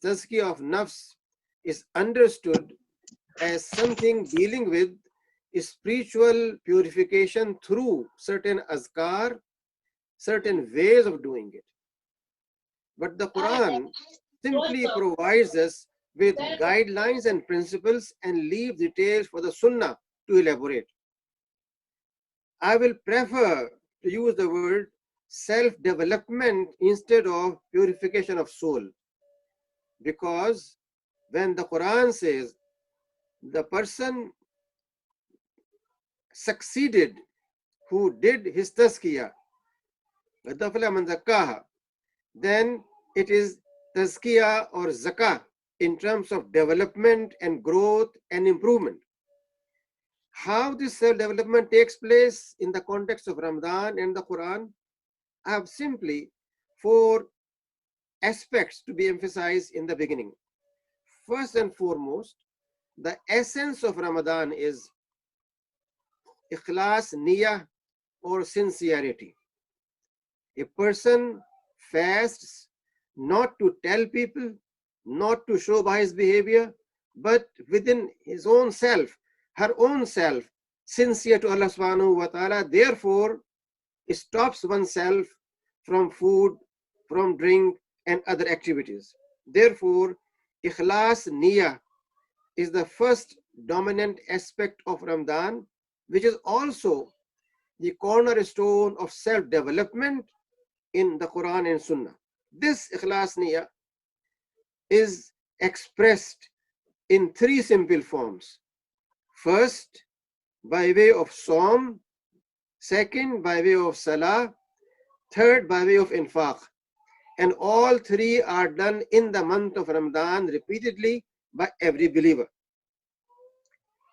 tazkiyah of nafs is understood as something dealing with spiritual purification through certain azkar, certain ways of doing it. But the Quran simply provides us with guidelines and principles and leave details for the Sunnah to elaborate. I will prefer to use the word self-development instead of purification of soul, because when the Quran says the person succeeded who did his tazkiyah, then it is tazkiyah or zakah in terms of development and growth and improvement. How this self-development takes place in the context of Ramadan and the Quran, I have simply 4 aspects to be emphasized in the beginning. First and foremost, the essence of Ramadan is ikhlas, niyah, or sincerity. A person fasts not to tell people, not to show by his behavior, but within his own self, her own self, sincere to Allah subhanahu wa ta'ala. Therefore, it stops oneself from food, from drink, and other activities. Therefore, ikhlas, niyah is the first dominant aspect of Ramadan, which is also the cornerstone of self-development in the Quran and Sunnah. This ikhlas niyah is expressed in 3 simple forms. First, by way of Sawm. Second, by way of Salah. Third, by way of Infaq. And all 3 are done in the month of Ramadan repeatedly by every believer.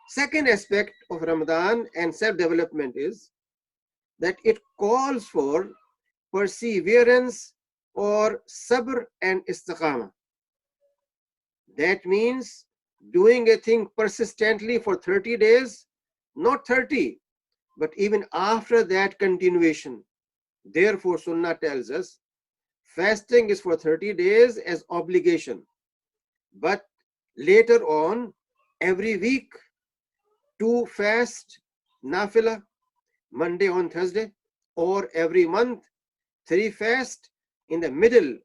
Second aspect of Ramadan and self-development is that it calls for perseverance or sabr and istiqamah. That means doing a thing persistently for 30 days, not 30, but even after that continuation. Therefore, Sunnah tells us fasting is for 30 days as obligation, but later on, every week, 2 fast, nafila, Monday on Thursday, or every month, 3 fast in the middle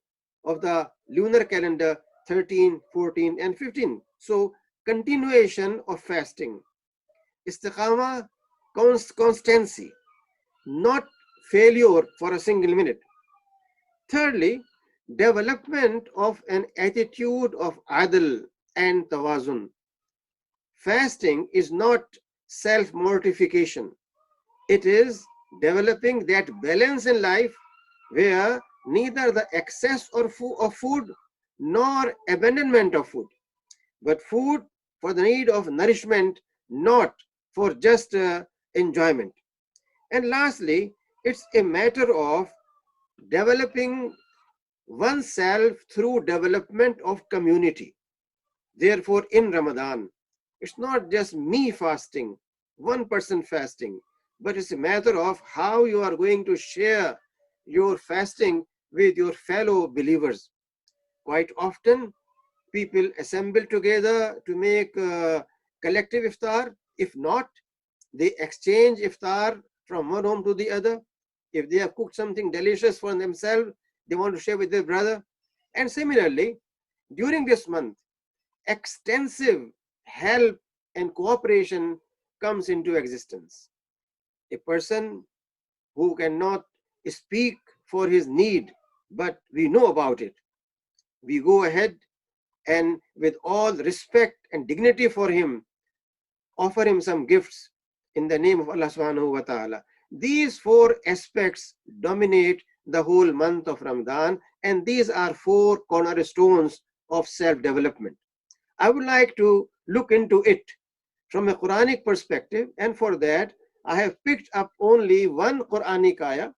of the lunar calendar, 13, 14, and 15. So, continuation of fasting. Istiqamah, constancy, not failure for a single minute. Thirdly, development of an attitude of adl and tawazun. Fasting is not self-mortification. It is developing that balance in life where neither the excess of food nor abandonment of food, but food for the need of nourishment, not for just enjoyment. And lastly, it's a matter of developing oneself through development of community. Therefore, in Ramadan, it's not just me fasting, one person fasting, but it's a matter of how you are going to share your fasting with your fellow believers. Quite often, people assemble together to make collective iftar. If not, they exchange iftar from one home to the other. If they have cooked something delicious for themselves, they want to share with their brother. And similarly, during this month, extensive help and cooperation comes into existence. A person who cannot speak for his need, but we know about it, we go ahead and with all respect and dignity for him, offer him some gifts in the name of Allah subhanahu wa ta'ala. These 4 aspects dominate the whole month of Ramadan, and these are 4 cornerstones of self-development. I would like to look into it from a Quranic perspective, and for that, I have picked up only one Quranic ayah,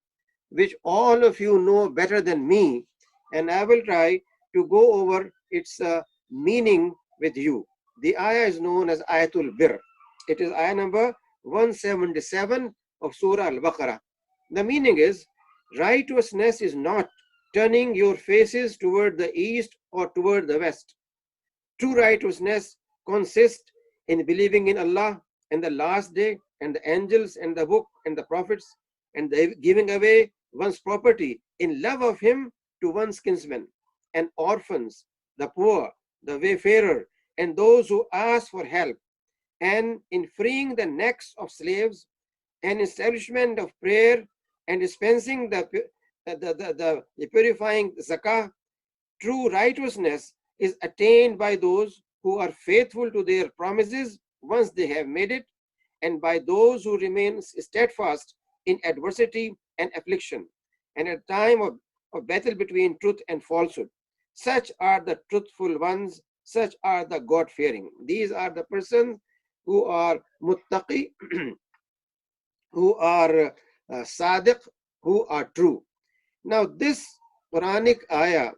which all of you know better than me, and I will try to go over its meaning with you. The ayah is known as Ayatul Bir. It is ayah number 177 of Surah Al-Baqarah. The meaning is, righteousness is not turning your faces toward the east or toward the west. True righteousness consists in believing in Allah and the last day and the angels and the book and the prophets and the giving away one's property in love of him to one's kinsmen and orphans, the poor, the wayfarer, and those who ask for help, and in freeing the necks of slaves and establishment of prayer and dispensing the purifying zakah. True righteousness is attained by those who are faithful to their promises once they have made it, and by those who remain steadfast in adversity and affliction, and at time of battle between truth and falsehood. Such are the truthful ones, such are the God-fearing. These are the persons who are muttaqi, who are sadiq, who are true. Now this Quranic ayah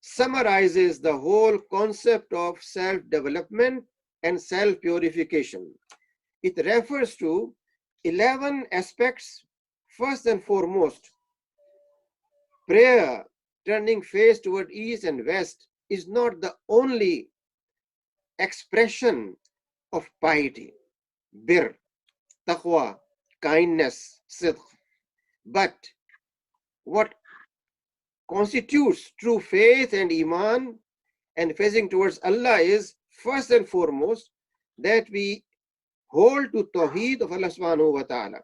summarizes the whole concept of self-development and self-purification. It refers to 11 aspects. First and foremost, prayer, turning face toward east and west, is not the only expression of piety, bir, taqwa, kindness, sidq, but what constitutes true faith and iman and facing towards Allah is first and foremost that we hold to tawheed of Allah subhanahu wa ta'ala.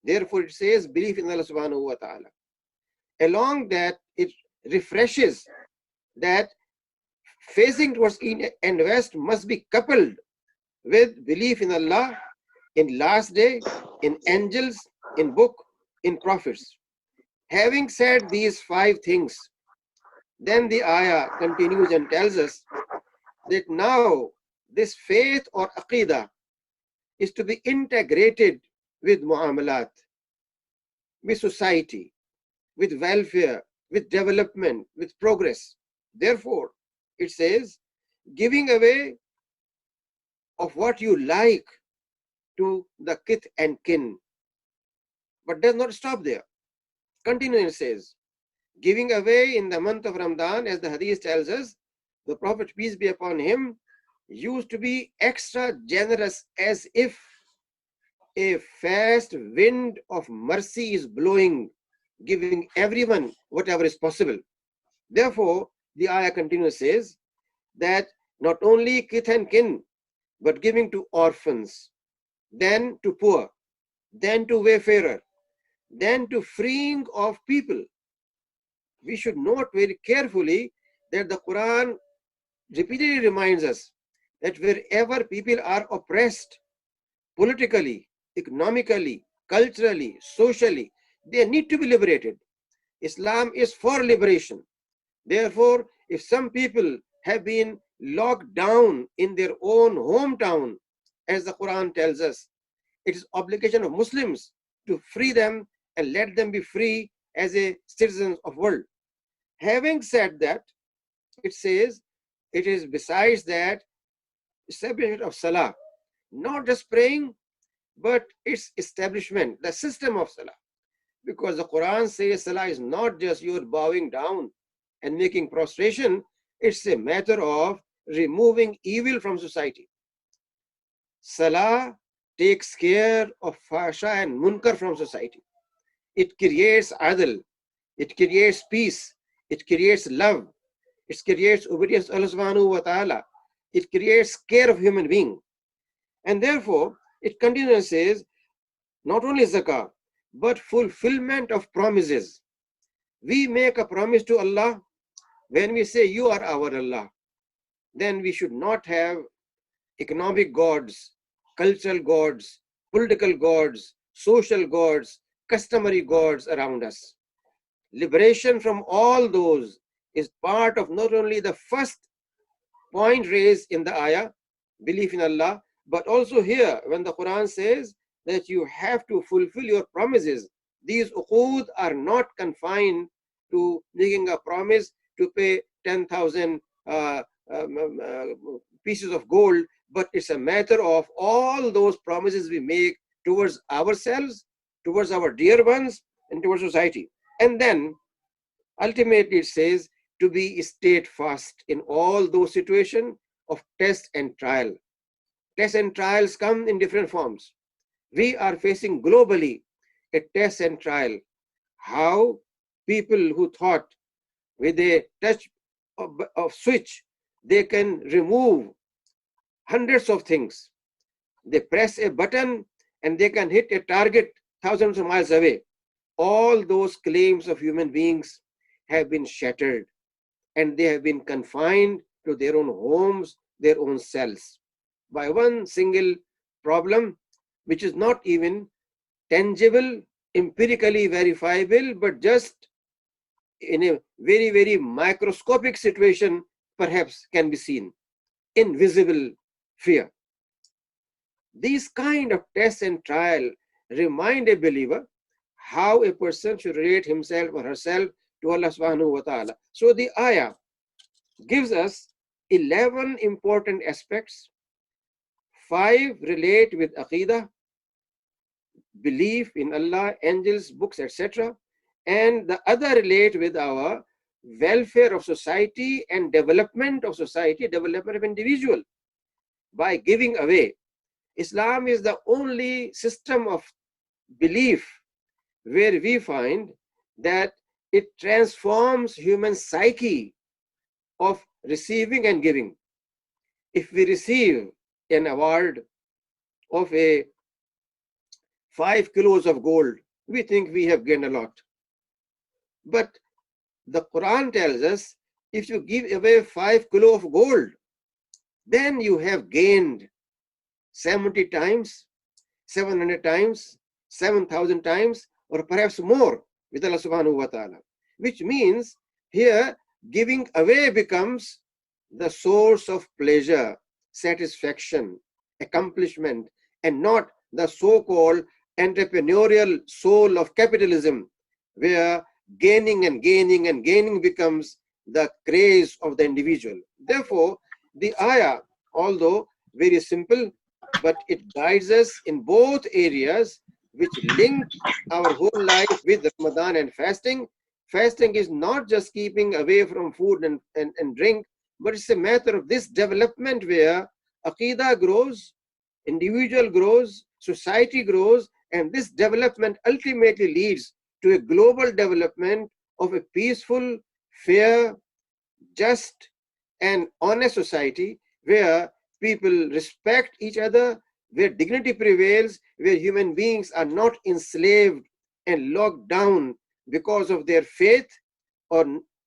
Therefore it says belief in Allah subhanahu wa ta'ala. Along that, it refreshes that facing towards east and west must be coupled with belief in Allah, in last day, in angels, in book, in prophets. Having said these 5 things, then the ayah continues and tells us that now this faith or aqidah is to be integrated with muamalat, with society, with welfare, with development, with progress. Therefore, it says, giving away of what you like to the kith and kin, but does not stop there. Continuing, it says, giving away in the month of Ramadan, as the hadith tells us, the Prophet, peace be upon him, used to be extra generous, as if a fast wind of mercy is blowing, giving everyone whatever is possible. Therefore, the ayah continues, says that not only kith and kin, but giving to orphans, then to poor, then to wayfarer, then to freeing of people. We should note very carefully that the Quran repeatedly reminds us that wherever people are oppressed politically, economically, culturally, socially, they need to be liberated. Islam is for liberation. Therefore, if some people have been locked down in their own hometown, as the Quran tells us, it is obligation of Muslims to free them and let them be free as a citizens of world. Having said that, it says it is besides that establishment of salah, not just praying, but its establishment, the system of salah. Because the Quran says salah is not just your bowing down and making prostration, it's a matter of removing evil from society. Salah takes care of fasha and munkar from society. It creates adl, it creates peace, it creates love, it creates obedience to Allah subhanahu wa ta'ala, it creates care of human being. And therefore, it continues and says, not only zakah, but fulfillment of promises. We make a promise to Allah when we say, you are our Allah. Then we should not have economic gods, cultural gods, political gods, social gods, customary gods around us. Liberation from all those is part of not only the first point raised in the ayah, belief in Allah, but also here when the Quran says that you have to fulfill your promises. These uqood are not confined to making a promise to pay 10,000 pieces of gold, but it's a matter of all those promises we make towards ourselves, towards our dear ones, and towards society. And then ultimately it says, to be steadfast in all those situations of test and trial. Tests and trials come in different forms. We are facing globally a test and trial. How people who thought with a touch of switch they can remove hundreds of things. They press a button and they can hit a target thousands of miles away. All those claims of human beings have been shattered and they have been confined to their own homes, their own cells, by one single problem, which is not even tangible, empirically verifiable, but just in a very, very microscopic situation, perhaps can be seen. Invisible fear. These kind of tests and trial remind a believer how a person should relate himself or herself to Allah subhanahu wa ta'ala. So the ayah gives us 11 important aspects. 5 relate with aqidah, belief in Allah, angels, books, etc. And the other relate with our welfare of society and development of society, development of individual by giving away. Islam is the only system of belief where we find that it transforms human psyche of receiving and giving. If we receive an award of a 5 kilos of gold, we think we have gained a lot. But the Quran tells us if you give away 5 kilos of gold, then you have gained 70 times, 700 times, 7,000 times, or perhaps more with Allah subhanahu wa ta'ala. Which means here giving away becomes the source of pleasure, satisfaction, accomplishment, and not the so-called entrepreneurial soul of capitalism, where gaining and gaining and gaining becomes the craze of the individual. Therefore, the ayah, although very simple, but it guides us in both areas which link our whole life with Ramadan and fasting. Fasting is not just keeping away from food and drink, but it's a matter of this development where aqidah grows, individual grows, society grows, and this development ultimately leads to a global development of a peaceful, fair, just, and honest society where people respect each other, where dignity prevails, where human beings are not enslaved and locked down because of their faith or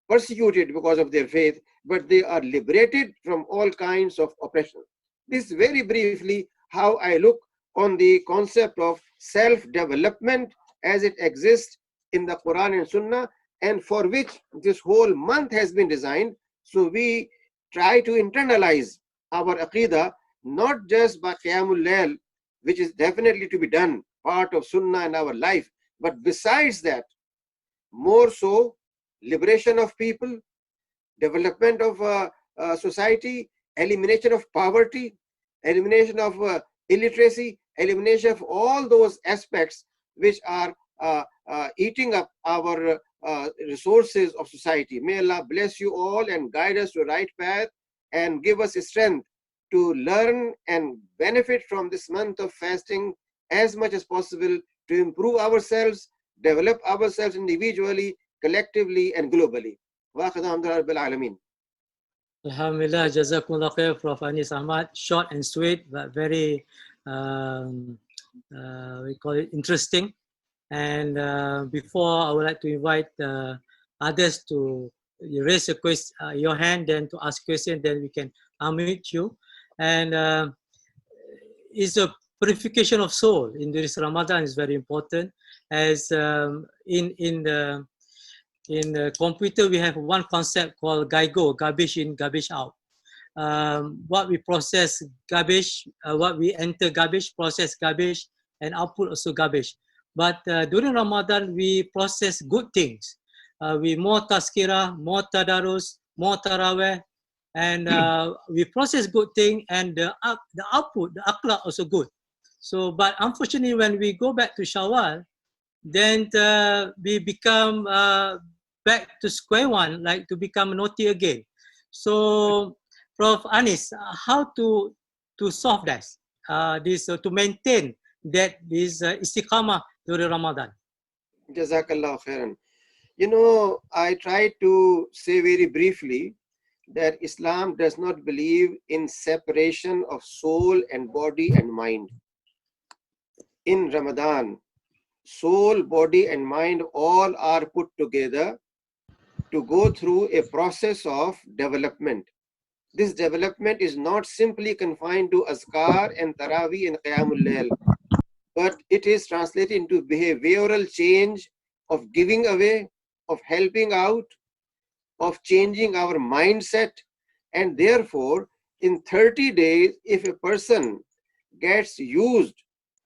persecuted because of their faith, but they are liberated from all kinds of oppression. This is very briefly how I look on the concept of self-development as it exists in the Quran and Sunnah, and for which this whole month has been designed. So we try to internalize our aqidah, not just by Qiyamul Layl, which is definitely to be done, part of Sunnah in our life, but besides that, more so, liberation of people, development of society, elimination of poverty, elimination of illiteracy, elimination of all those aspects which are eating up our resources of society. May Allah bless you all and guide us to the right path and give us strength to learn and benefit from this month of fasting as much as possible to improve ourselves, develop ourselves individually, collectively, and globally. Wa alhamdulillah rabbil alameen. Alhamdulillah, Jazakumullah khair, Prof. Anis Ahmad. Short and sweet, but very, we call it interesting. And before, I would like to invite others to raise a question, your hand, then to ask question, then we can unmute you. And it's a purification of soul in this Ramadan is very important. As in the computer, we have one concept called GIGO, garbage in, garbage out. What we process garbage, what we enter garbage, process garbage, and output also garbage. But during Ramadan, we process good things. We more tazkirah, more tadarus, more taraweh, and we process good things, and the output, the akhlaq also good. So, but unfortunately, when we go back to Shawwal, then we become back to square one, like to become naughty again. So, Prof. Anis, how to solve this? To maintain that this istiqamah during Ramadan. Jazakallah khairan. You know, I try to say very briefly that Islam does not believe in separation of soul and body and mind. In Ramadan, soul, body, and mind all are put together to go through a process of development. This development is not simply confined to azkar and taraweeh and qiyamul layl, but it is translated into behavioral change of giving away, of helping out, of changing our mindset. And therefore, in 30 days, if a person gets used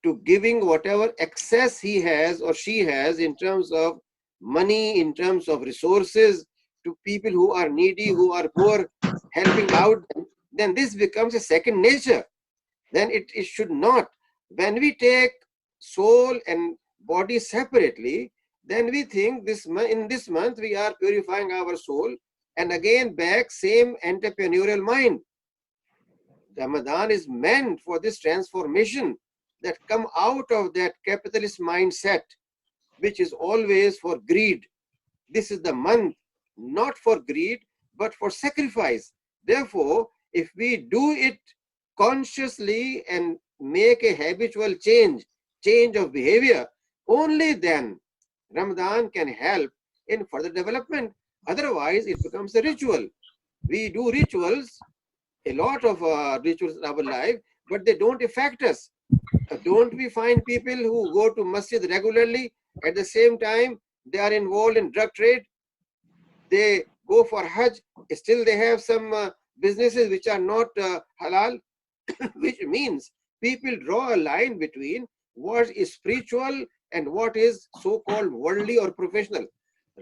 to giving whatever excess he has or she has in terms of money, in terms of resources to people who are needy, who are poor, helping out, then this becomes a second nature. Then it should not. When we take soul and body separately, then we think in this month we are purifying our soul, and again back same entrepreneurial mind. Ramadan is meant for this transformation that come out of that capitalist mindset, which is always for greed. This is the month not for greed, but for sacrifice. Therefore, if we do it consciously and make a habitual change of behavior, only then Ramadan can help in further development. Otherwise, it becomes a ritual. We do rituals, a lot of rituals in our life, but they don't affect us. Don't we find people who go to masjid regularly, at the same time they are involved in drug trade, they go for Hajj, still they have some businesses which are not halal, which means people draw a line between what is spiritual and what is so-called worldly or professional.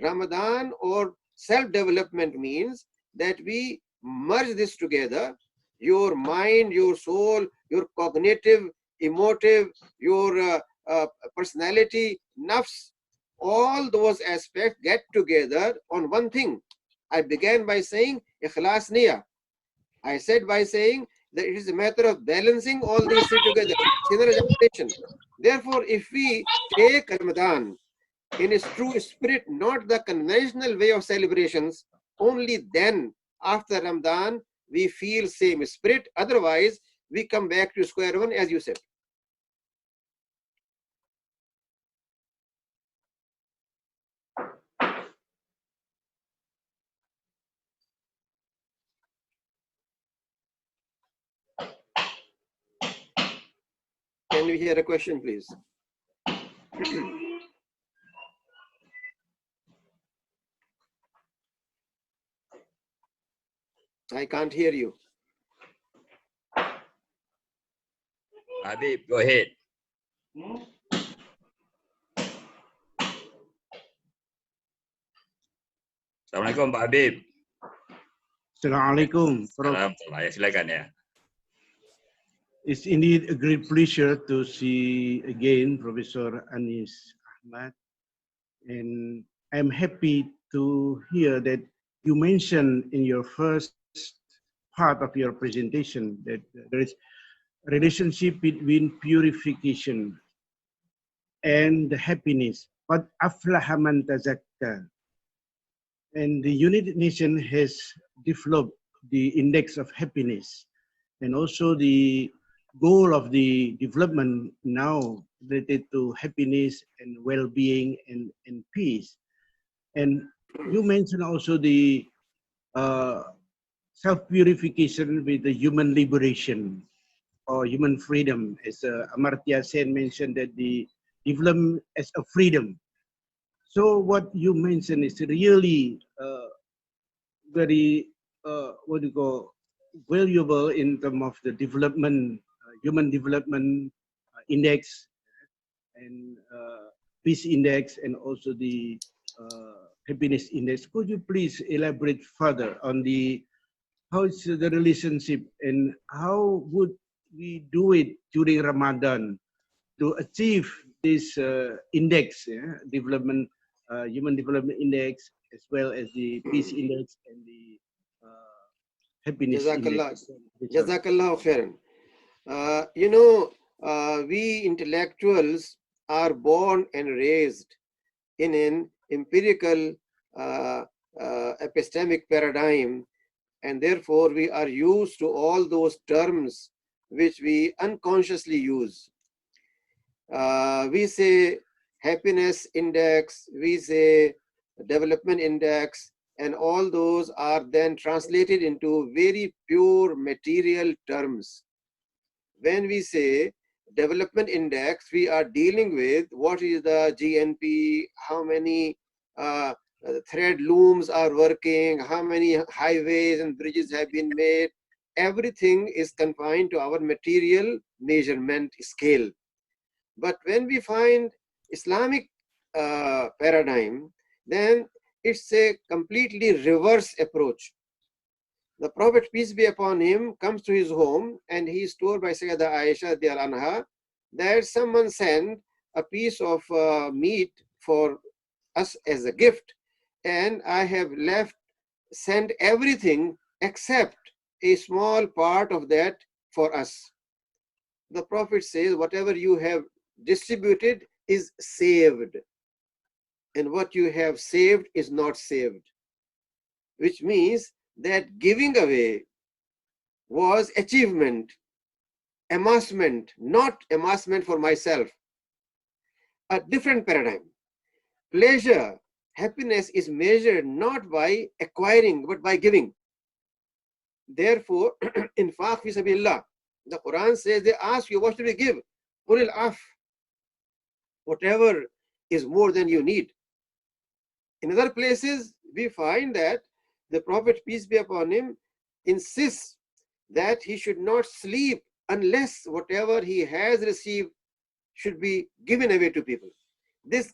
Ramadan or self-development means that we merge this together, your mind, your soul, your cognitive, emotive, your personality, nafs, all those aspects get together on one thing. I began by saying ikhlas niyah. I said by saying that it is a matter of balancing all these three together, synergization. Therefore, if we take Ramadan in its true spirit, not the conventional way of celebrations, only then, after Ramadan, we feel same spirit. Otherwise, we come back to square one, as you said. Can we hear a question, please? I can't hear you. Habib, go ahead. Assalamualaikum Pak Habib. Assalamualaikum, Prof. Salam, ya, silakan ya. It's indeed a great pleasure to see again Professor Anis Ahmad. And I'm happy to hear that you mentioned in your first part of your presentation that there is a relationship between purification and the happiness. But aflaha man tazakka. And the United Nations has developed the index of happiness and also the goal of the development now related to happiness and well-being and peace. And you mentioned also the self-purification with the human liberation or human freedom. As Amartya Sen mentioned that the development as a freedom. So what you mentioned is really very what do you call valuable in terms of the development, human development index and peace index and also the happiness index. Could you please elaborate further on the how is the relationship and how would we do it during Ramadan to achieve this index, development, human development index as well as the peace index and the happiness Jazakallah. index. Jazakallah khairan. We intellectuals are born and raised in an empirical epistemic paradigm, and therefore we are used to all those terms which we unconsciously use. We say happiness index, we say development index, and all those are then translated into very pure material terms. When we say development index, we are dealing with what is the GNP, how many thread looms are working, how many highways and bridges have been made. Everything is confined to our material measurement scale. But when we find Islamic paradigm, then it's a completely reverse approach. The Prophet, peace be upon him, comes to his home and he is told by Sayyidah Aisha anha that someone sent a piece of meat for us as a gift, and I have sent everything except a small part of that for us. The Prophet says, whatever you have distributed is saved, and what you have saved is not saved, which means that giving away was achievement, amassment, not amassment for myself. A different paradigm. Pleasure, happiness is measured not by acquiring but by giving. Therefore, infaq fi sabilillah, the Quran says, they ask you, what should we give? Qulil af, whatever is more than you need. In other places, we find that the Prophet, peace be upon him, insists that he should not sleep unless whatever he has received should be given away to people. This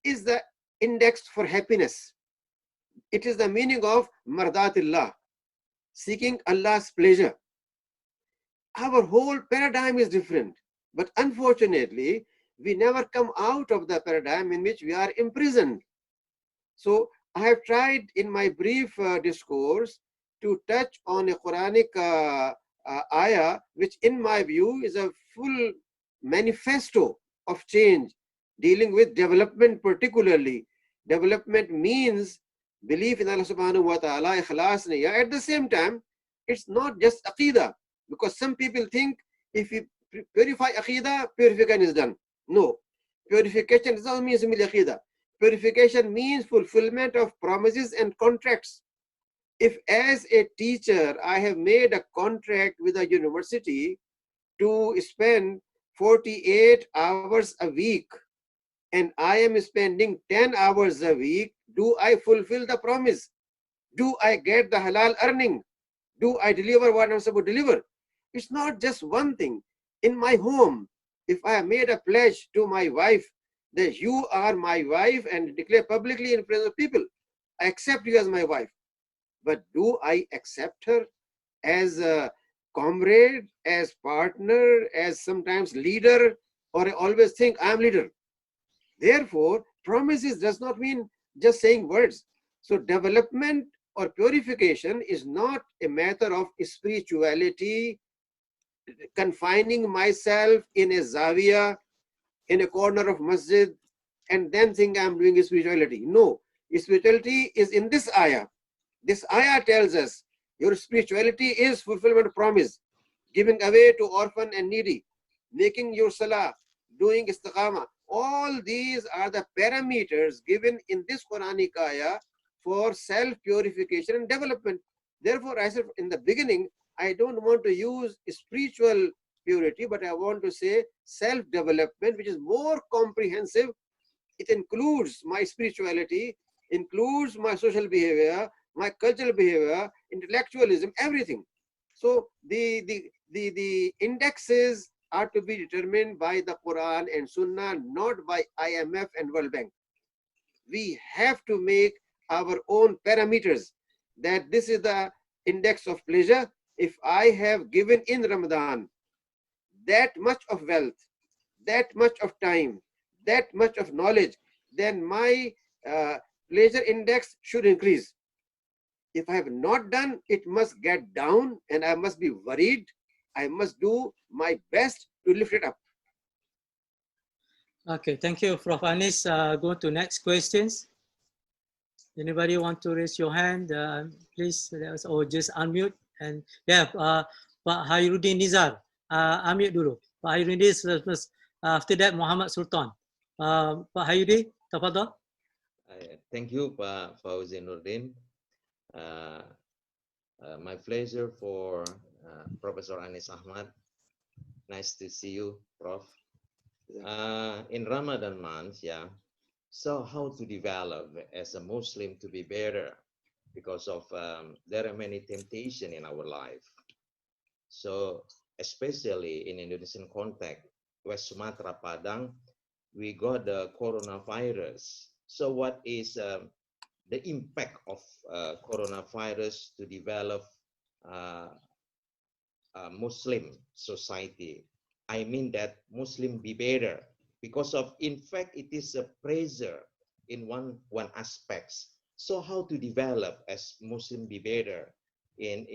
is the index for happiness. It is the meaning of mardatillah, seeking Allah's pleasure. Our whole paradigm is different, but unfortunately, we never come out of the paradigm in which we are imprisoned. So I have tried in my brief discourse to touch on a Quranic ayah, which in my view is a full manifesto of change, dealing with development particularly. Development means belief in Allah subhanahu wa ta'ala, ikhlas niyyah. At the same time, it's not just aqidah, because some people think if we purify aqidah, purification is done. No, purification does not mean simply aqidah. Purification means fulfillment of promises and contracts. If as a teacher I have made a contract with a university to spend 48 hours a week and I am spending 10 hours a week, do I fulfill the promise? Do I get the halal earning? Do I deliver what I'm supposed to deliver? It's not just one thing. In my home, if I have made a pledge to my wife that you are my wife and declare publicly in presence of people, I accept you as my wife. But do I accept her as a comrade, as partner, as sometimes leader, or I always think I am leader? Therefore, promises does not mean just saying words. So development or purification is not a matter of spirituality, confining myself in a zawiya, in a corner of masjid, and then think I'm doing spirituality. No, spirituality is in this ayah. This ayah tells us your spirituality is fulfillment of promise, giving away to orphan and needy, making your salah, doing istiqamah. All these are the parameters given in this Quranic ayah for self-purification and development. Therefore, I said in the beginning, I don't want to use spiritual purity, but I want to say self-development, which is more comprehensive. It includes my spirituality, includes my social behavior, my cultural behavior, intellectualism, everything. So the indexes are to be determined by the Quran and Sunnah, not by IMF and World Bank. We have to make our own parameters, that this is the index of pleasure. If I have given in Ramadan that much of wealth, that much of time, that much of knowledge, then my pleasure index should increase. If I have not done, it must get down and I must be worried. I must do my best to lift it up. Okay, thank you, Prof. Anis. Go to next questions. Anybody want to raise your hand? Please, or just unmute. And yeah, Pak Hairudin Nizar, unmute dulu. Pak Hairudin first. After that, Muhammad Sultan. Pak Hairudin, tafadhal. Thank you, Pak Fauzi Nurdin. My pleasure for Professor Anis Ahmad. Nice to see you, Prof. In Ramadan month, yeah. So how to develop as a Muslim to be better because of there are many temptations in our life. So especially in Indonesian context, West Sumatra, Padang, we got the coronavirus. So what is the impact of coronavirus to develop Muslim society? I mean that Muslim be better because of, in fact, it is a pressure in one aspects. So how to develop as Muslim be better in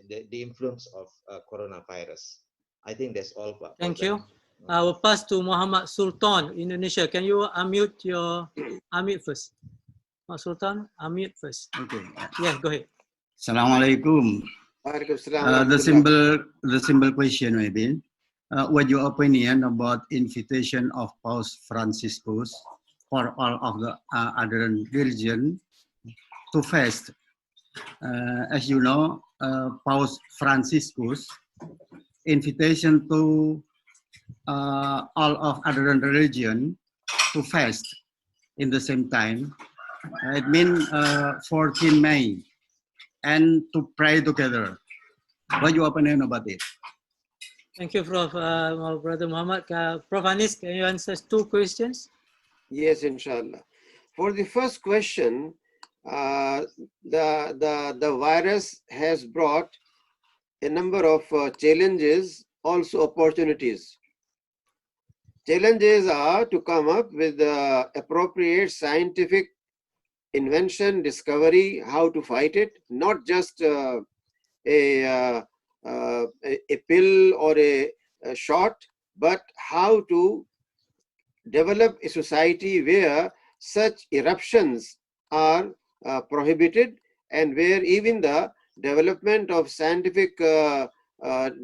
the influence of coronavirus? I think that's all, Pak. Thank you. I will pass to Muhammad Sultan, Indonesia. Can you unmute first? Muhammad Sultan, unmute first. Okay. Yeah, go ahead. Assalamualaikum. The simple question maybe. What your opinion about invitation of Pope Franciscus for all of the other religion to fast? As you know, Pope Franciscus invitation to all of other religion to fast in the same time. It means 14 May and to pray together. What your opinion about it? Thank you, Prof. My brother Muhammad. Prof. Anis, can you answer 2 questions? Yes, inshallah. For the first question, the virus has brought a number of challenges, also opportunities. Challenges are to come up with the appropriate scientific invention, discovery, how to fight it, not just a pill or a shot, but how to develop a society where such eruptions are prohibited and where even the development of scientific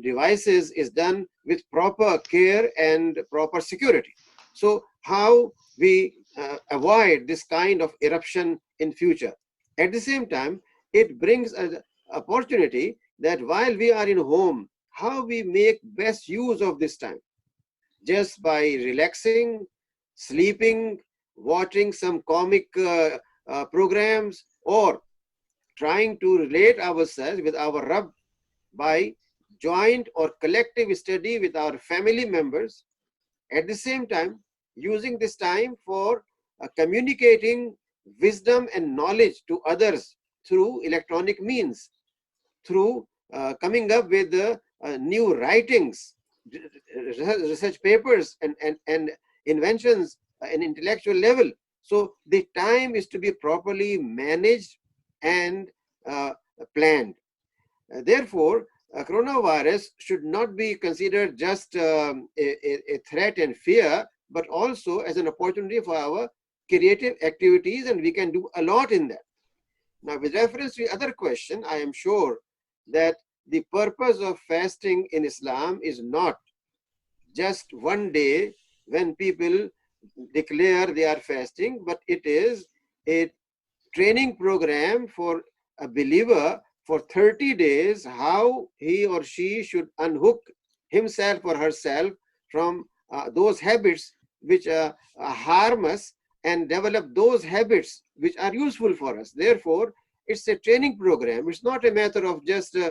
devices is done with proper care and proper security. So how we avoid this kind of eruption in future. At the same time, it brings an opportunity that while we are in home, how we make best use of this time. Just by relaxing, sleeping, watching some comic programs, or trying to relate ourselves with our Rabb by joint or collective study with our family members. At the same time, using this time for communicating wisdom and knowledge to others through electronic means, through coming up with new writings, research papers, and inventions at an intellectual level. So the time is to be properly managed and planned. Therefore, coronavirus should not be considered just a threat and fear, but also as an opportunity for our creative activities, and we can do a lot in that. Now, with reference to the other question, I am sure that the purpose of fasting in Islam is not just one day when people declare they are fasting, but it is a training program for a believer for 30 days, how he or she should unhook himself or herself from those habits which harm us and develop those habits which are useful for us. Therefore, it's a training program. It's not a matter of just a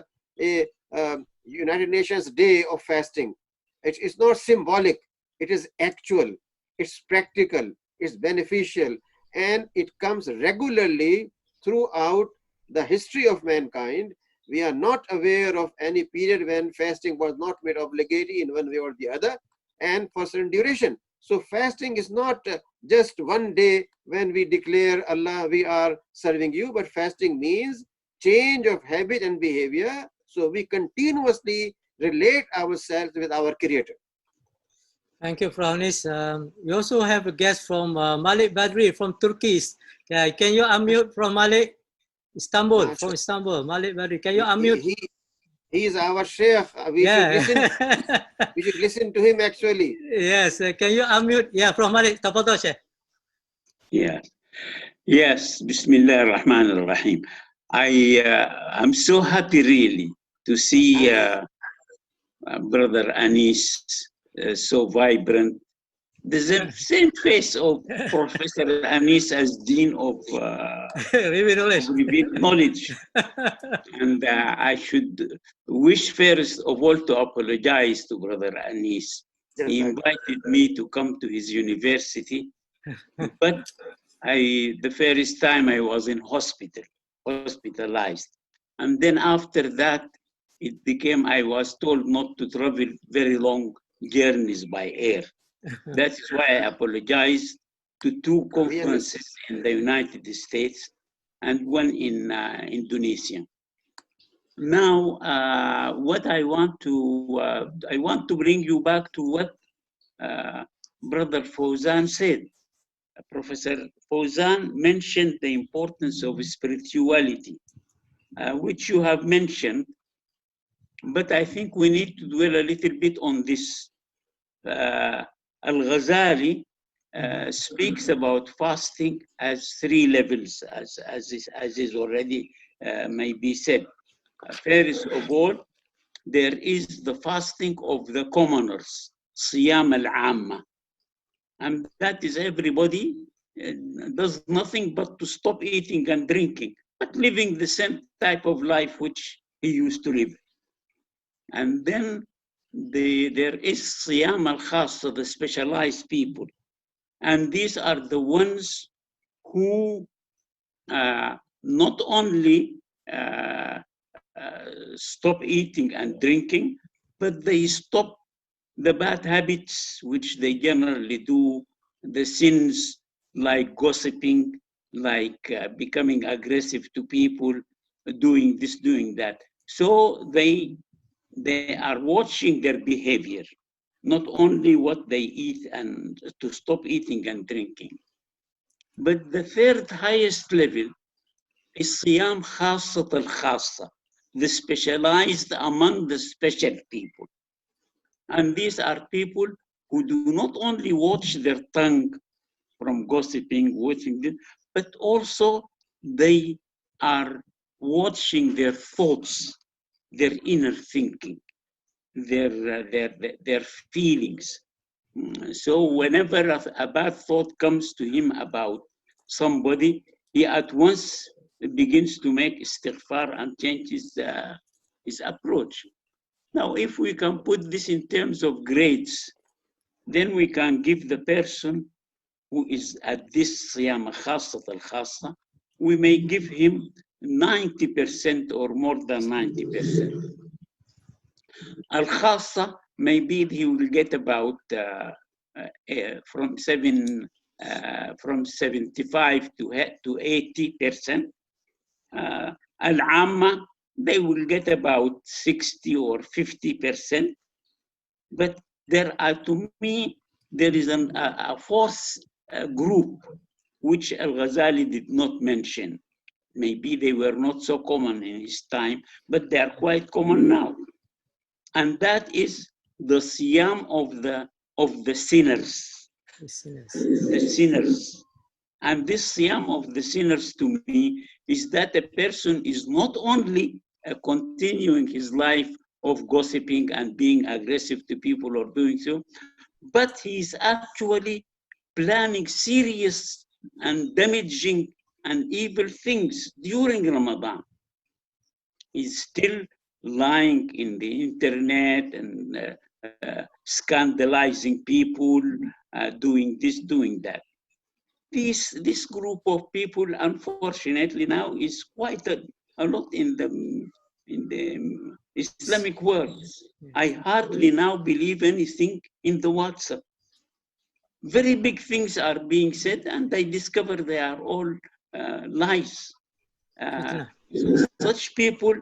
United Nations Day of fasting. It's not symbolic. It is actual. It's practical. It's beneficial. And it comes regularly throughout the history of mankind. We are not aware of any period when fasting was not made obligatory in one way or the other and for certain duration. So fasting is not just one day when we declare, Allah, we are serving you, but fasting means change of habit and behavior. So we continuously relate ourselves with our Creator. Thank you, Prof. Anis. We also have a guest from Malik Badri from Turkey. Can you unmute from Malik? Istanbul, from Istanbul. Malik Badri, can you unmute? He is our Sheikh. We should listen to him actually. Yes, can you unmute? Yeah, from Malik. Tafadhal, Sheikh. Yeah. Yes, Bismillah ar-Rahman ar-Rahim. I'm so happy really to see Brother Anis so vibrant. The same face of Professor Anis as Dean of Revealed Knowledge. And I should wish first of all to apologize to Brother Anis. He invited me to come to his university, but the first time I was in hospitalized. And then after that, it became, I was told not to travel very long journeys by air. That is why I apologize to 2 conferences in the United States and one in Indonesia. Now, what I want to bring you back to what Brother Fauzan said. Professor Fauzan mentioned the importance of spirituality, which you have mentioned, but I think we need to dwell a little bit on this. Al-Ghazali speaks about fasting as 3 levels, as is already maybe said. First of all, there is the fasting of the commoners, Siyam al-Amma. And that is everybody does nothing but to stop eating and drinking, but living the same type of life which he used to live. And then there is Siyam al-Khassa, the specialized people. And these are the ones who not only stop eating and drinking, but they stop the bad habits which they generally do, the sins like gossiping, like becoming aggressive to people, doing this, doing that. So they are watching their behavior, not only what they eat and to stop eating and drinking. But the third highest level is Siyam Khassat al-Khassa, the specialized among the special people. And these are people who do not only watch their tongue from gossiping, but also they are watching their thoughts, their inner thinking, their feelings. So whenever a bad thought comes to him about somebody, he at once begins to make istighfar and change his approach. Now, if we can put this in terms of grades, then we can give the person who is at this Siyam Khassat al-Khassa, we may give him 90% or more than 90%. Al-Khassa, maybe he will get about from 75 to 80%. Al-Amma, they will get about 60 or 50%. But there are, to me, there is a fourth group which Al-Ghazali did not mention. Maybe they were not so common in his time, but they are quite common now. And that is the Siyam of the sinners. The sinners. And this Siyam of the sinners to me is that a person is not only continuing his life of gossiping and being aggressive to people or doing so, but he is actually planning serious and damaging and evil things during Ramadan. He's still lying in the internet and scandalizing people, doing this, doing that. This group of people, unfortunately, now is quite a lot in the Islamic world. I hardly now believe anything in the WhatsApp. very big things are being said, and I discover they are all lies. Such people,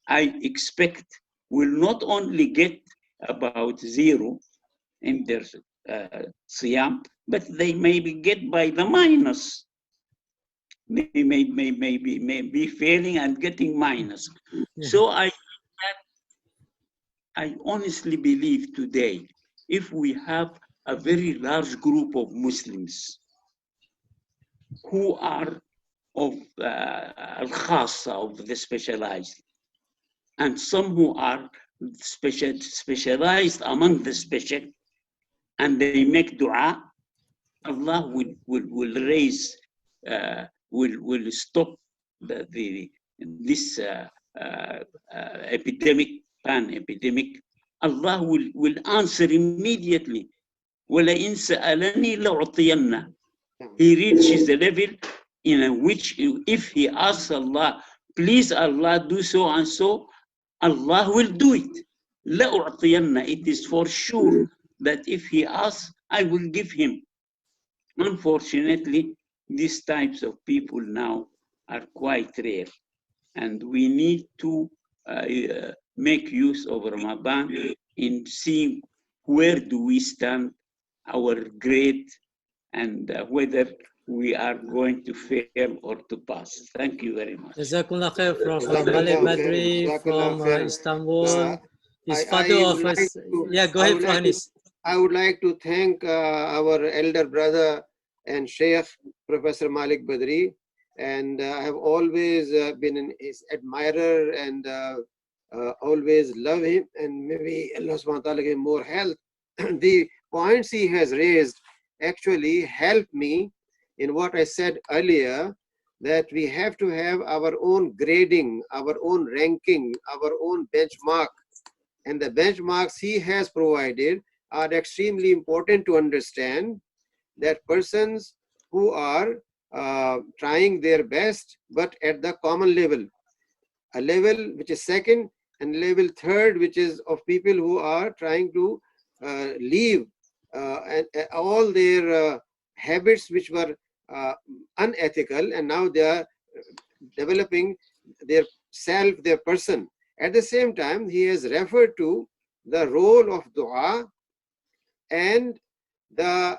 I expect, will not only get about 0 in their siyam, but they maybe get by the minus. May be failing and getting minus. So I honestly believe today, if we have a very large group of Muslims who are of al-khassa, of the specialized, and some who are specialized among the special, and they make dua, Allah will raise, will stop this epidemic, pan-epidemic. Allah will answer immediately. وَلَئِنْ سَأَلَنِي لَأُعْطِيَنَّ. He reaches the level in which if he asks Allah, please Allah do so and so, Allah will do it. لَأُعْطِيَنَّ. It is for sure that if he asks, I will give him. Unfortunately, these types of people now are quite rare, and we need to make use of Ramadan in seeing where do we stand, our grade, and whether we are going to fail or to pass. Thank you very much. Jazakumullah khair, Prof. Malik Badri from Istanbul. His father of us. Yeah, go ahead, Prof. I would like to thank our elder brother and Sheikh, Professor Malik Badri, and I have always been his admirer and always love him, and maybe Allah subhanahu wa ta'ala give him more health. The points he has raised actually help me in what I said earlier, that we have to have our own grading, our own ranking, our own benchmark, and the benchmarks he has provided are extremely important to understand, that persons who are trying their best but at the common level, a level which is second, and level third, which is of people who are trying to leave all their habits which were unethical, and now they are developing their self, their person. At the same time, he has referred to the role of dua and the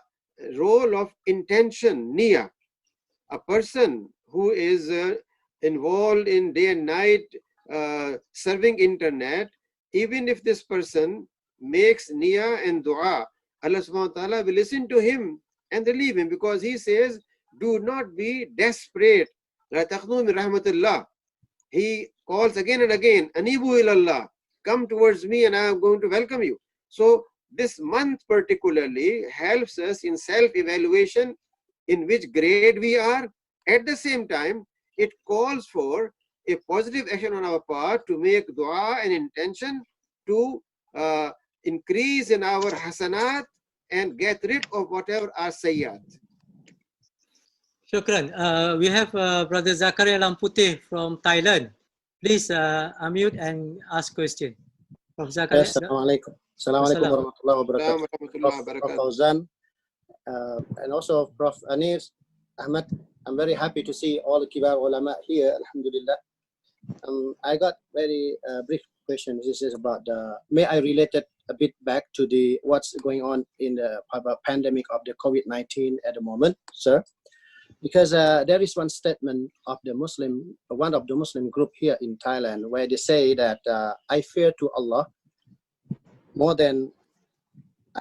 role of intention, niyyah. A person who is involved in day and night serving internet, even if this person makes niyyah and dua, Allah subhanahu wa ta'ala will listen to him and relieve him, because he says, do not be desperate. La taqnu min rahmatillah. He calls again and again, Anibu ilallah, come towards me and I am going to welcome you. So this month particularly helps us in self-evaluation, in which grade we are. At the same time, it calls for a positive action on our part to make dua and intention to increase in our hasanat and get rid of whatever are sayyat. Shukran. We have Brother Zakaria Lamputeh from Thailand. Please unmute and ask question. Prof. Zakaria. Assalamualaikum. Assalamualaikum warahmatullahi wabarakatuh. Prof. Fauzan, and also Prof. Anis, Ahmad. I'm very happy to see all the Kibar Ulama here, alhamdulillah. I got very brief question. This is about may I relate it a bit back to the what's going on in the pandemic of the COVID-19 at the moment, sir? Because there is one statement of the one of the Muslim group here in Thailand, where they say that I fear to Allah more than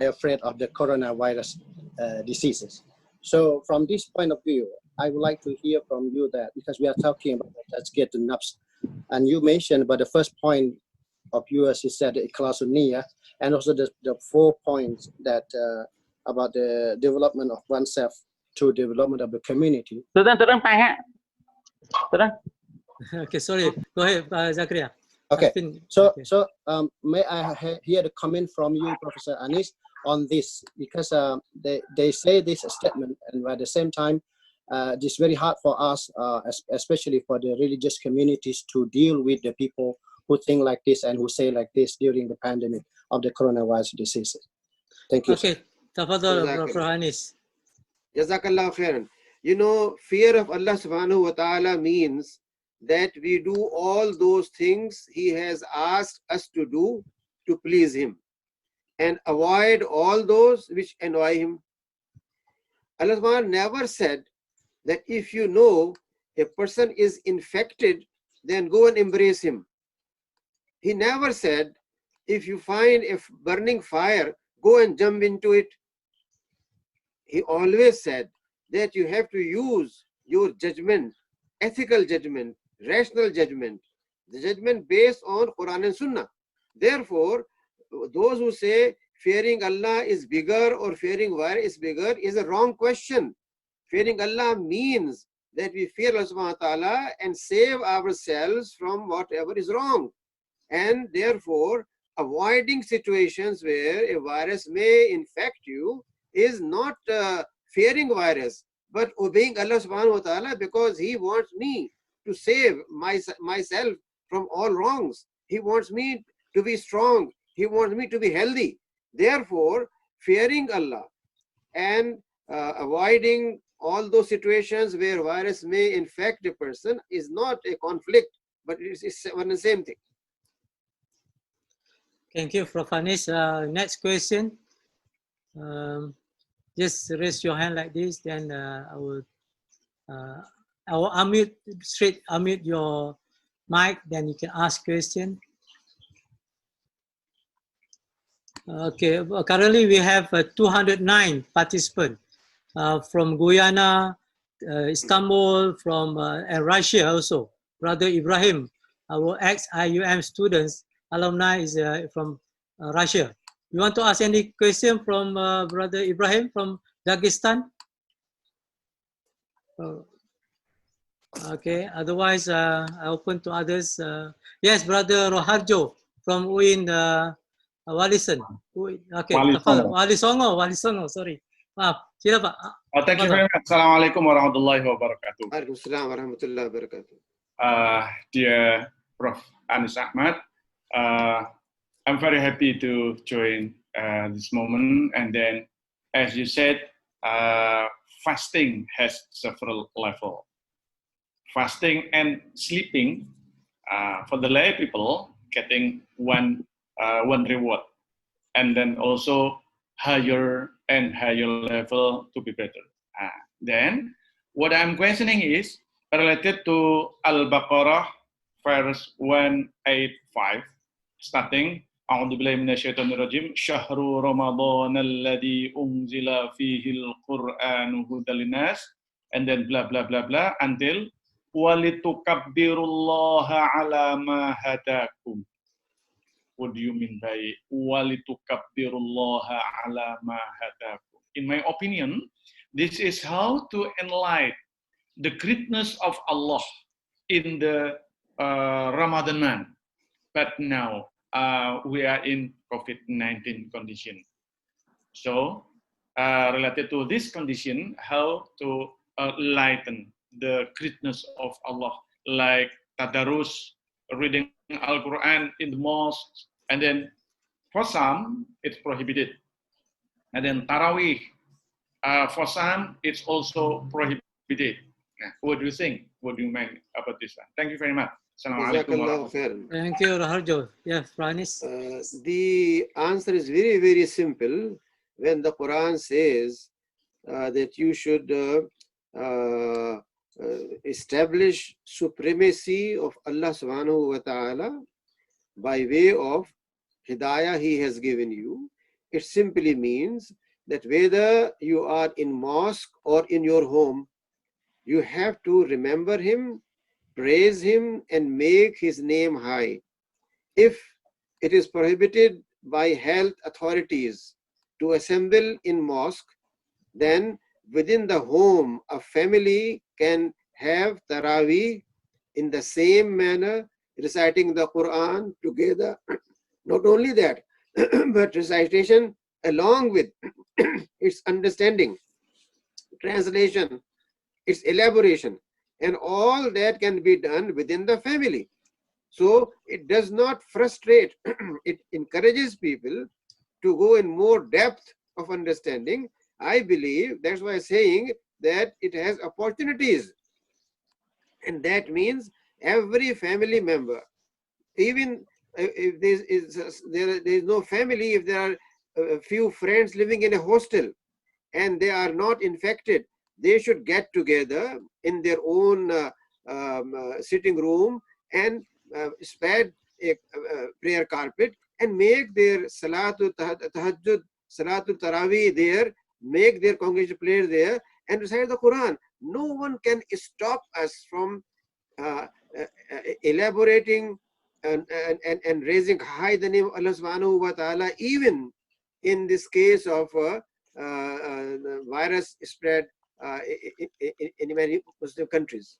I afraid of the coronavirus diseases. So from this point of view, I would like to hear from you that, because we are talking about let's get to nafs, and you mentioned about the first point of yours is that the ikhlasun niyyah, and also the 4 points that about the development of oneself to development of the community. Okay, sorry. Go ahead, Zakaria. Okay. So may I hear the comment from you, Professor Anis, on this, because they say this statement, and at the same time, it's very hard for us, especially for the religious communities, to deal with the people who think like this and who say like this during the pandemic of the coronavirus diseases. Thank you. Okay, Tafadhal, Jazakallah. Prof. Anis. Jazakallah khairan. You know, fear of Allah subhanahu wa ta'ala means that we do all those things He has asked us to do to please Him and avoid all those which annoy Him. Allah subhanahu wa ta'ala never said that if you know a person is infected, then go and embrace him. He never said, if you find a burning fire, go and jump into it. He always said that you have to use your judgment, ethical judgment, rational judgment, the judgment based on Quran and Sunnah. Therefore, those who say fearing Allah is bigger or fearing virus is bigger is a wrong question. Fearing Allah means that we fear Allah subhanahu wa ta'ala and save ourselves from whatever is wrong. And therefore, avoiding situations where a virus may infect you is not fearing virus, but obeying Allah subhanahu wa ta'ala because He wants me to save myself from all wrongs. He wants me to be strong. He wants me to be healthy. Therefore, fearing Allah and avoiding all those situations where virus may infect a person is not a conflict, but it's one and the same thing. Thank you, Prof. Anis. Next question. Just raise your hand like this, then I will unmute your mic, then you can ask question. Okay, currently we have 209 participants from Guyana, Istanbul, from and Russia also. Brother Ibrahim, our ex-IUM students, alumni is from Russia. You want to ask any question from Brother Ibrahim from Dagestan? Okay, otherwise I open to others. Yes, Brother Roharjo from UIN Walisen. Okay, Wali Songo, sorry. Maaf, sila Pak. Thank you very much. Assalamualaikum warahmatullahi wabarakatuh. Waalaikumsalam warahmatullahi wabarakatuh. Dear Prof. Anis Ahmad, I'm very happy to join this moment. And then, as you said, fasting has several levels. Fasting and sleeping, for the lay people, getting one reward, and then also higher and higher level to be better. Then, what I'm questioning is related to Al-Baqarah, verse 185, starting. أعوذ بالله من الشيطان الرجيم شهر رمضان الذي أنزل فيه القرآن هدى للناس, and then blah blah blah blah until وَلِتُكَبِّرُوا اللَّهَ عَلَى مَا هَدَاكُمْ. What do you mean by وَلِتُكَبِّرُوا اللَّهَ عَلَى مَا هَدَاكُمْ? In my opinion, this is how to enlighten the greatness of Allah in the Ramadan month. But now we are in COVID-19 condition. So related to this condition, how to lighten the greatness of Allah, like tadarus, reading Al-Quran in the mosque, and then for some it's prohibited, and then tarawih, for some it's also prohibited. What do you think? What do you mean about this one? Thank you very much. Thank you, Raharjo. Yes, Franis. The answer is very, very simple. When the Quran says that you should establish supremacy of Allah subhanahu wa ta'ala by way of hidayah He has given you, it simply means that whether you are in mosque or in your home, you have to remember Him, praise Him, and make His name high. If it is prohibited by health authorities to assemble in mosque, then within the home, a family can have tarawih in the same manner, reciting the Quran together. Not only that, but recitation along with its understanding, translation, its elaboration, and all that can be done within the family. So it does not frustrate, it encourages people to go in more depth of understanding, I believe that's why I'm saying that it has opportunities. And that means every family member, even if there is no family, if there are a few friends living in a hostel and they are not infected, they should get together in their own sitting room and spread a prayer carpet and make their Salatul Tahajjud, Salatul Taraweeh there, make their congregation prayer there and recite the Quran. No one can stop us from elaborating and raising high the name of Allah subhanahu wa ta'ala, even in this case of the virus spread in many Muslim countries.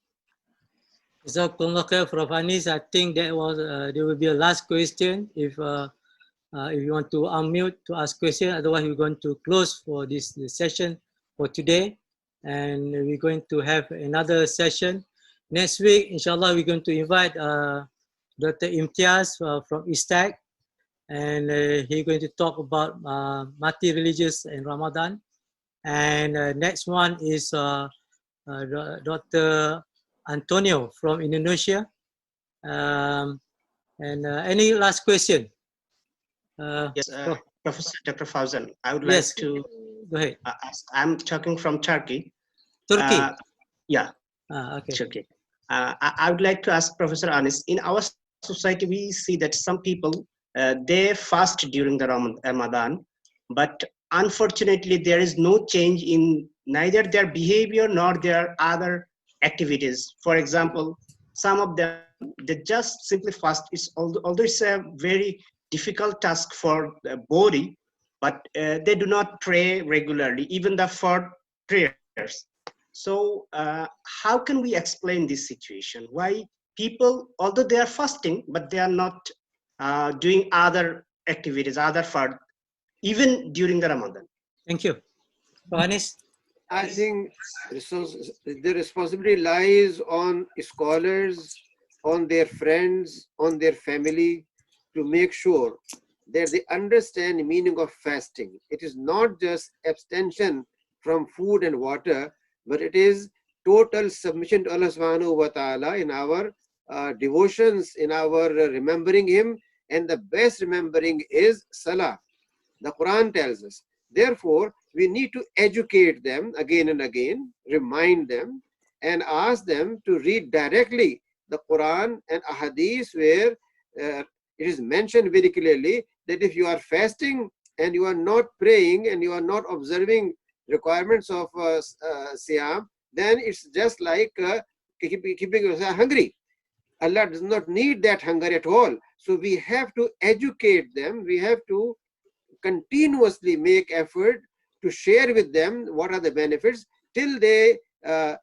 Jazakumullah khair, Prof. Anis. I think that was there will be a last question. If you want to unmute to ask question, otherwise we're going to close for this session for today, and we're going to have another session next week. Inshallah, we're going to invite Dr. Imtiaz from ISTAC, and he's going to talk about multi-religious and Ramadan. And next one is Dr. Antonio from Indonesia. Any last question? Yes, Professor Dr. Fauzan, I would yes, like to go ahead. ask. I'm talking from Turkey. Turkey? Yeah. Okay. Turkey. I would like to ask Professor Anis, in our society, we see that some people, they fast during the Ramadan, but unfortunately, there is no change in neither their behavior nor their other activities. For example, some of them, they just simply fast. Although it's a very difficult task for the body, but they do not pray regularly, even for prayers. So how can we explain this situation? Why people, although they are fasting, but they are not doing other activities, even during the Ramadan? Thank you. Anis? I think the responsibility lies on scholars, on their friends, on their family, to make sure that they understand the meaning of fasting. It is not just abstention from food and water, but it is total submission to Allah subhanahu wa ta'ala in our devotions, in our remembering Him, and the best remembering is Salah. The Quran tells us. Therefore, we need to educate them again and again, remind them, and ask them to read directly the Quran and Ahadith, where it is mentioned very clearly that if you are fasting and you are not praying and you are not observing requirements of Siyam, then it's just like keeping yourself hungry. Allah does not need that hunger at all. So we have to educate them. We have to continuously make effort to share with them what are the benefits till they are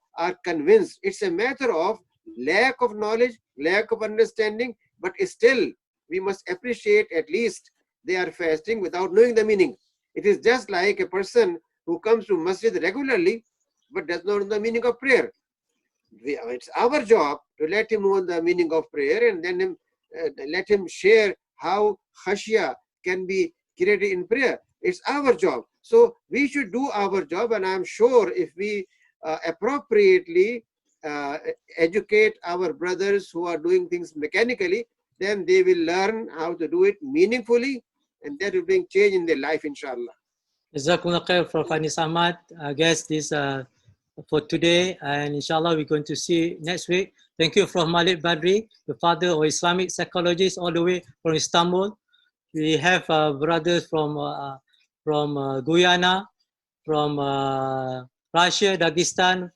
convinced. It's a matter of lack of knowledge, lack of understanding, but still we must appreciate at least they are fasting without knowing the meaning. It is just like a person who comes to masjid regularly but does not know the meaning of prayer. It's our job to let him know the meaning of prayer and then let him share how khashya can be created in prayer. It's our job. So we should do our job, and I'm sure if we appropriately educate our brothers who are doing things mechanically, then they will learn how to do it meaningfully, and that will bring change in their life, inshallah. Jazakumullah khair, Prof. Anis Ahmad. I guess this for today, and inshallah we're going to see next week. Thank you, Prof. Malik Badri, the father of Islamic psychologist all the way from Istanbul. We have brothers from Guyana, from Russia, Dagestan,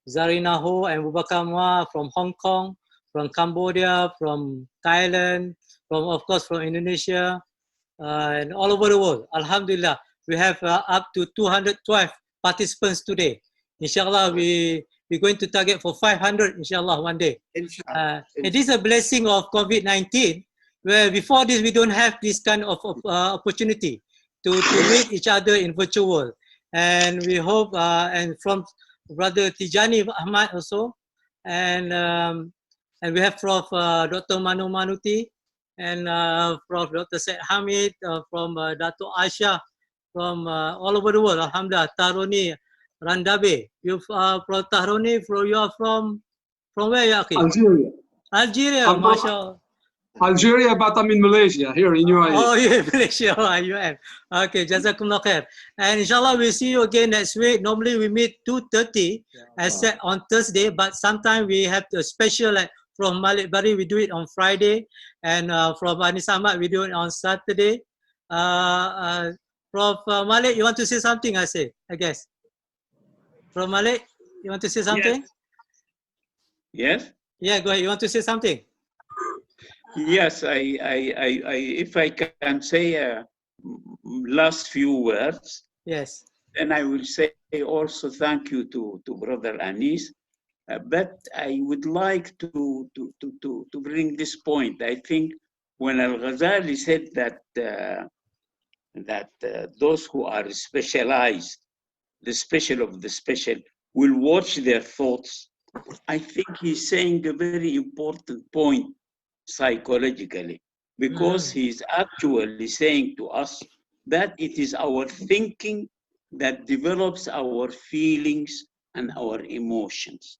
Zarina Ho and Bubakar Mua from Hong Kong, from Cambodia, from Thailand, of course from Indonesia, and all over the world. Alhamdulillah, we have up to 212 participants today. Inshallah, we're going to target for 500, inshallah, one day. It is a blessing of COVID-19, where before this, we don't have this kind of opportunity to meet each other in virtual world. And we hope, and from Brother Tijani Ahmad also, and we have Prof. Dr. Manu Manuti, and Prof. Dr. Said Hamid, from Dato' Asha, from all over the world. Alhamdulillah, Taroni, Randabe. You from Taroni, you are from where, Yaki? Algeria. Algeria, I'm from mashallah. Algeria, but I'm in Malaysia, here in UAE. Oh, yeah, Malaysia, UAE. Okay, Jazakumullah khair. And inshallah, we'll see you again next week. Normally, we meet 2:30 except on Thursday, but sometimes we have a special, like from Malik Bari, we do it on Friday, and from Anis Ahmad, we do it on Saturday. Prof. Malik, you want to say something, I guess. Prof. Malik, you want to say something? Yes. Yeah, go ahead. You want to say something? Yes, if I can say last few words. Yes. Then I will say also thank you to Brother Anis. But I would like to bring this point. I think when Al-Ghazali said that those who are specialized, the special of the special, will watch their thoughts, I think he's saying a very important point psychologically, because he's actually saying to us that it is our thinking that develops our feelings and our emotions.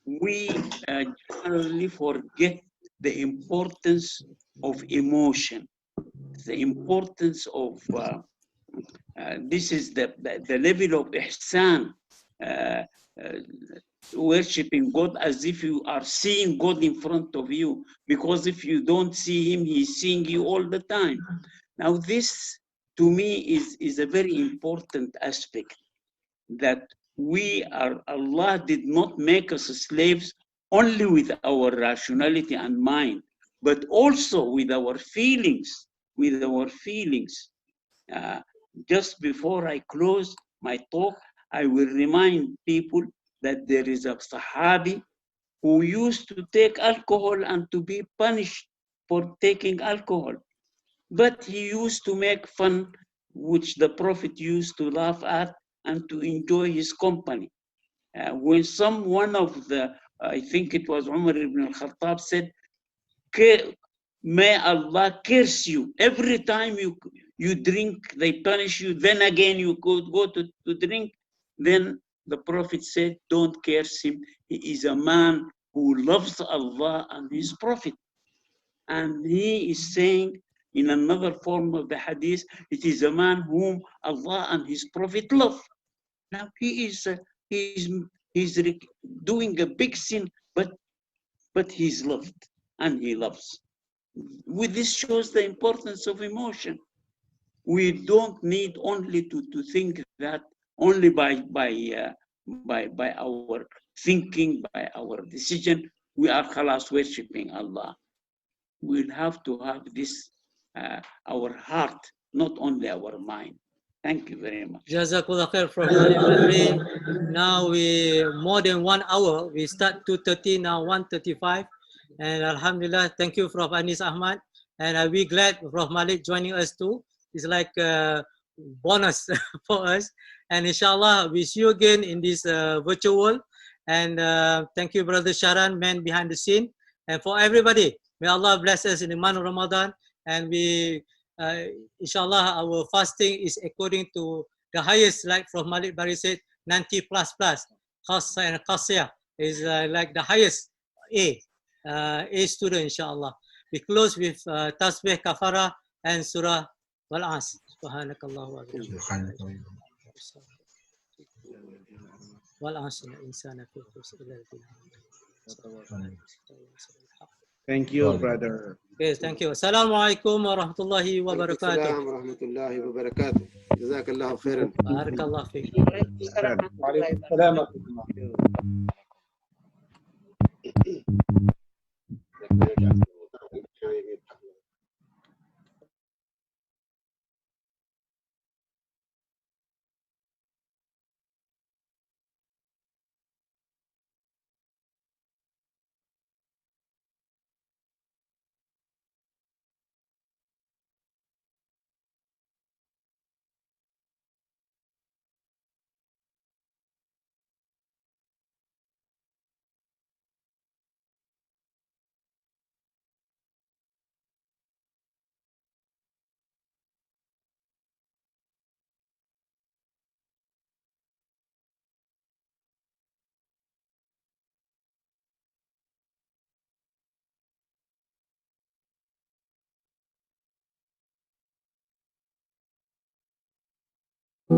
We generally forget the importance of emotion, the importance of this is the level of ihsan, worshiping God as if you are seeing God in front of you, because if you don't see him, he's seeing you all the time. Now this to me is a very important aspect, that Allah did not make us slaves only with our rationality and mind, but also with our feelings, just before I close my talk, I will remind people that there is a Sahabi who used to take alcohol and to be punished for taking alcohol. But he used to make fun, which the Prophet used to laugh at and to enjoy his company. When one of the, I think it was Umar ibn al-Khattab, said, may Allah curse you. Every time you drink, they punish you. Then again, you go to drink. Then the Prophet said, don't curse him. He is a man who loves Allah and his Prophet. And he is saying in another form of the hadith, it is a man whom Allah and his Prophet love. Now he's doing a big sin, but he's loved and he loves. With this shows the importance of emotion. We don't need only to think that only by our thinking, by our decision, we are khalas worshipping Allah. We'll have to have this, our heart, not only our mind. Thank you very much. Jazakallah khair for Malik Badri. Now we more than 1 hour. We start 2:30, now 1:35. And Alhamdulillah, thank you, Prof. Anis Ahmad. And I'll be glad Prof. Malik joining us too. It's like a bonus for us. And inshallah, we see you again in this virtual world. And thank you, Brother Sharan, man behind the scene. And for everybody, may Allah bless us in the month of Ramadan. And we, inshallah, our fasting is according to the highest, like Prof. Malik Bari said, 90 plus. Khasa and Qasiyah is like the highest A student, inshallah. We close with Tasbih Kafara and Surah Wal-As. Subhanakallah wa bihamdika. Wal-As insana fi khusr illa Thank you, brother. Yes, thank you. Assalamualaikum warahmatullahi wabarakatuh. Assalamu warahmatullahi wabarakatuh. Jazakallahu khairan. Barakallah fiik.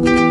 you.